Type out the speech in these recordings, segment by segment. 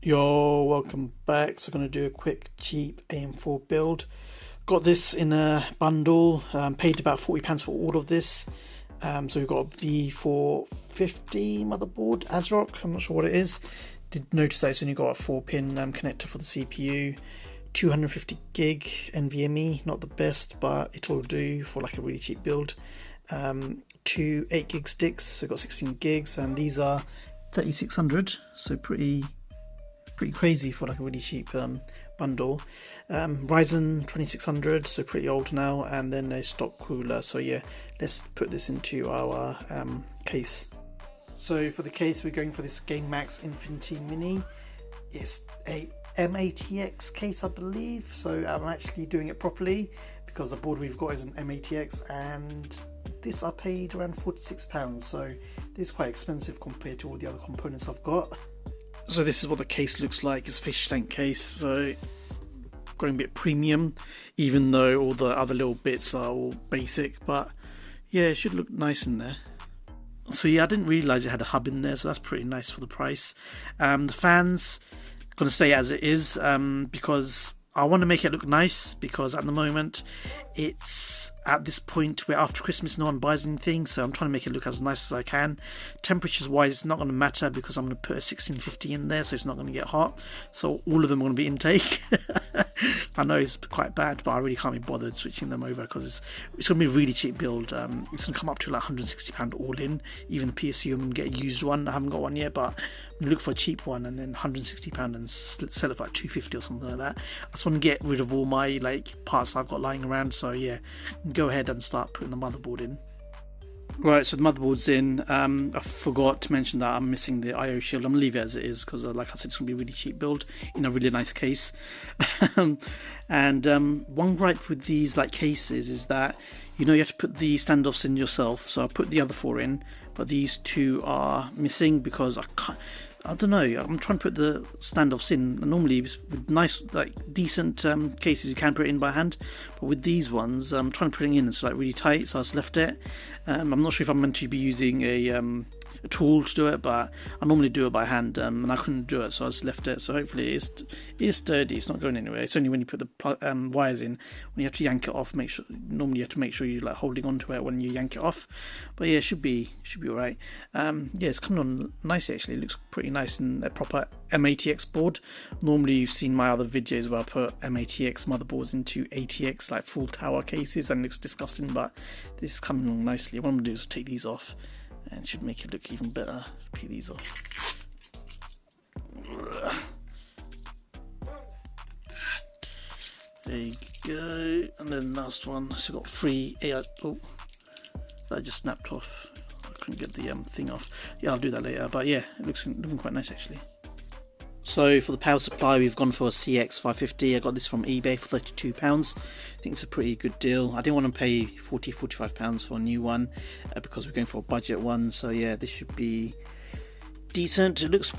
Yo, welcome back. So I'm going to do a quick cheap AM4 build. Got this in a bundle, paid about £40 for all of this. So we've got a B450 motherboard, ASRock, I'm not sure what it is. Did notice that it's only got a 4-pin connector for the CPU. 250 gig NVMe, not the best, but it'll do for like a really cheap build. Two 8 gig sticks, so got 16 gigs, and these are 3600, so pretty crazy for like a really cheap bundle. Ryzen 2600, so pretty old now, and then a stock cooler. So yeah, let's put this into our case. So for the case, we're going for this GameMax Infinity Mini. It's a M80X case, I believe, so I'm actually doing it properly because the board we've got is an M80X, and this I paid around £46, so this is quite expensive compared to all the other components I've got. So this is what the case looks like. It's a fish tank case, so going a bit premium, even though all the other little bits are all basic, but yeah, it should look nice in there. So yeah, I didn't realise it had a hub in there, so that's pretty nice for the price. The fans, going to stay as it is because I want to make it look nice, because at the moment it's at this point where after Christmas no one buys anything, so I'm trying to make it look as nice as I can. Temperatures wise, it's not going to matter because I'm going to put a 1650 in there, so it's not going to get hot, so all of them are going to be intake. I know it's quite bad, but I really can't be bothered switching them over because it's going to be a really cheap build. It's going to come up to like £160 all in. Even the PSU, I'm going to get a used one. I haven't got one yet, but I'm going to look for a cheap one and then £160 and sell it for like £250 or something like that. I just want to get rid of all my like parts I've got lying around, so yeah, go ahead and start putting the motherboard in. Right, so the motherboard's in. I forgot to mention that I'm missing the IO shield. I'm going to leave it as it is because, like I said, it's going to be a really cheap build in a really nice case. And one gripe with these like cases is that, you know, you have to put the standoffs in yourself. So I put the other 4 in, but these 2 are missing because I don't know, I'm trying to put the standoffs in. Normally with nice, like decent cases you can put it in by hand, but with these ones I'm trying to put it in, it's like really tight, so I just left it. I'm not sure if I'm meant to be using a tool to do it, but I normally do it by hand, and I couldn't do it, so I just left it. So hopefully it is sturdy, it's not going anywhere. It's only when you put the wires in, when you have to yank it off, normally you have to make sure you're like holding onto it when you yank it off. But yeah, it should be alright. Yeah, it's coming on nicely actually. It looks pretty nice in a proper M80X board. Normally you've seen my other videos where I put M80X motherboards into ATX like full tower cases and it looks disgusting, but this is coming along nicely. What I'm going to do is take these off and should make it look even better. Peel these off. There you go. And then the last one, so got 3 AI. Oh, that just snapped off. I couldn't get the thing off. Yeah, I'll do that later. But yeah, it looking quite nice actually. So for the power supply, we've gone for a CX550. I got this from eBay for £32. I think it's a pretty good deal. I didn't want to pay £45 for a new one because we're going for a budget one. So yeah, this should be decent. It looks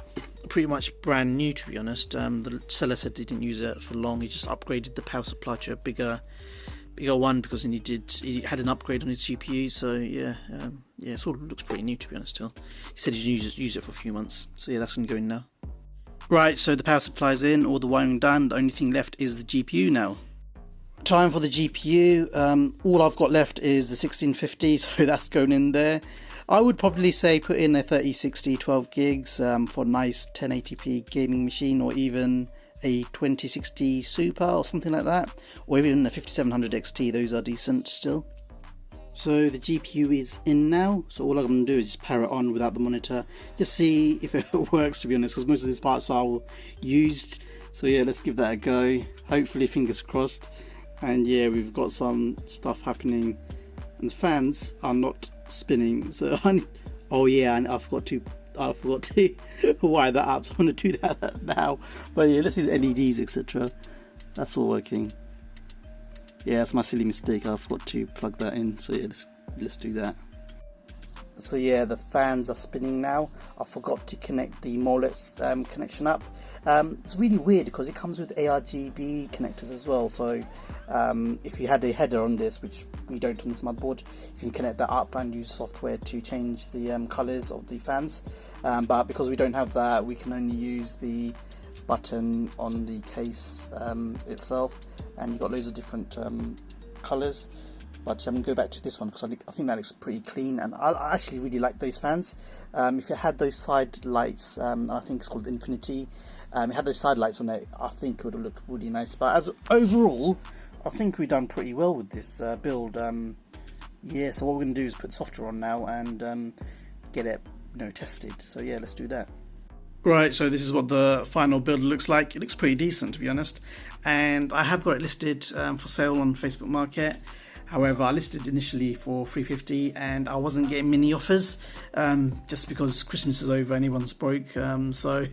pretty much brand new, to be honest. The seller said he didn't use it for long. He just upgraded the power supply to a bigger one because he had an upgrade on his GPU. So yeah, it sort of looks pretty new, to be honest. Still, he said he'd use it for a few months. So yeah, that's going to go in now. Right, so the power supply's in, all the wiring done. The only thing left is the GPU now. Time for the GPU. All I've got left is the 1650, so that's going in there. I would probably say put in a 3060 12 gigs for a nice 1080p gaming machine, or even a 2060 Super or something like that, or even a 5700 XT. Those are decent still. So the GPU is in now, so all I'm going to do is just power it on without the monitor, just see if it works, to be honest, because most of these parts are all used. So yeah, let's give that a go, hopefully, fingers crossed. And yeah, we've got some stuff happening and the fans are not spinning, so oh yeah, and I forgot to wire that up, so I'm going to do that now. But yeah, let's see the LEDs, etc. That's all working. Yeah, that's my silly mistake. I forgot to plug that in. So yeah, let's do that. So yeah, the fans are spinning now. I forgot to connect the MOLEX connection up. It's really weird because it comes with ARGB connectors as well. So if you had a header on this, which we don't on this motherboard, you can connect that up and use software to change the colours of the fans. But because we don't have that, we can only use the button on the case itself, and you've got loads of different colours. But I'm going to go back to this one because I think that looks pretty clean, and I actually really like those fans. If it had those side lights, I think it's called Infinity, it had those side lights on it, I think it would have looked really nice. But as overall, I think we've done pretty well with this build. Yeah, so what we're going to do is put software on now and get it, tested. So yeah, let's do that. Right, so this is what the final build looks like. It looks pretty decent, to be honest, and I have got it listed for sale on Facebook Market. However, I listed initially for $350 and I wasn't getting many offers just because Christmas is over and everyone's broke. So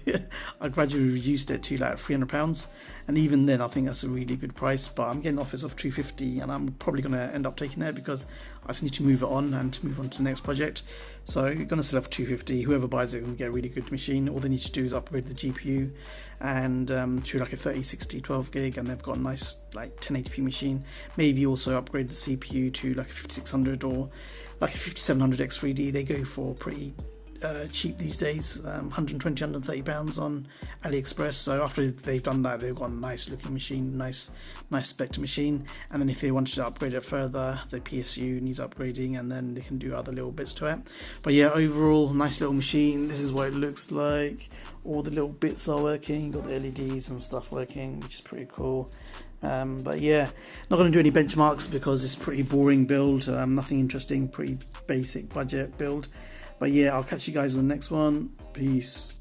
I gradually reduced it to like £300. And even then, I think that's a really good price. But I'm getting offers of $250 and I'm probably going to end up taking it because I just need to move it on and to move on to the next project. So you're going to sell it for $250. Whoever buys it will get a really good machine. All they need to do is upgrade the GPU and to like a 30, 60, 12 gig, and they've got a nice like 1080p machine. Maybe also upgrade the CPU to like a 5600 or like a 5700 X3D. They go for pretty cheap these days, 120, 130 pounds on AliExpress. So after they've done that, they've got a nice looking machine, nice Spectre machine. And then if they wanted to upgrade it further, the PSU needs upgrading, and then they can do other little bits to it. But yeah, overall, nice little machine. This is what it looks like. All the little bits are working. Got the LEDs and stuff working, which is pretty cool. But yeah, not going to do any benchmarks because it's pretty boring build. Nothing interesting, pretty basic budget build. But yeah, I'll catch you guys on the next one. Peace.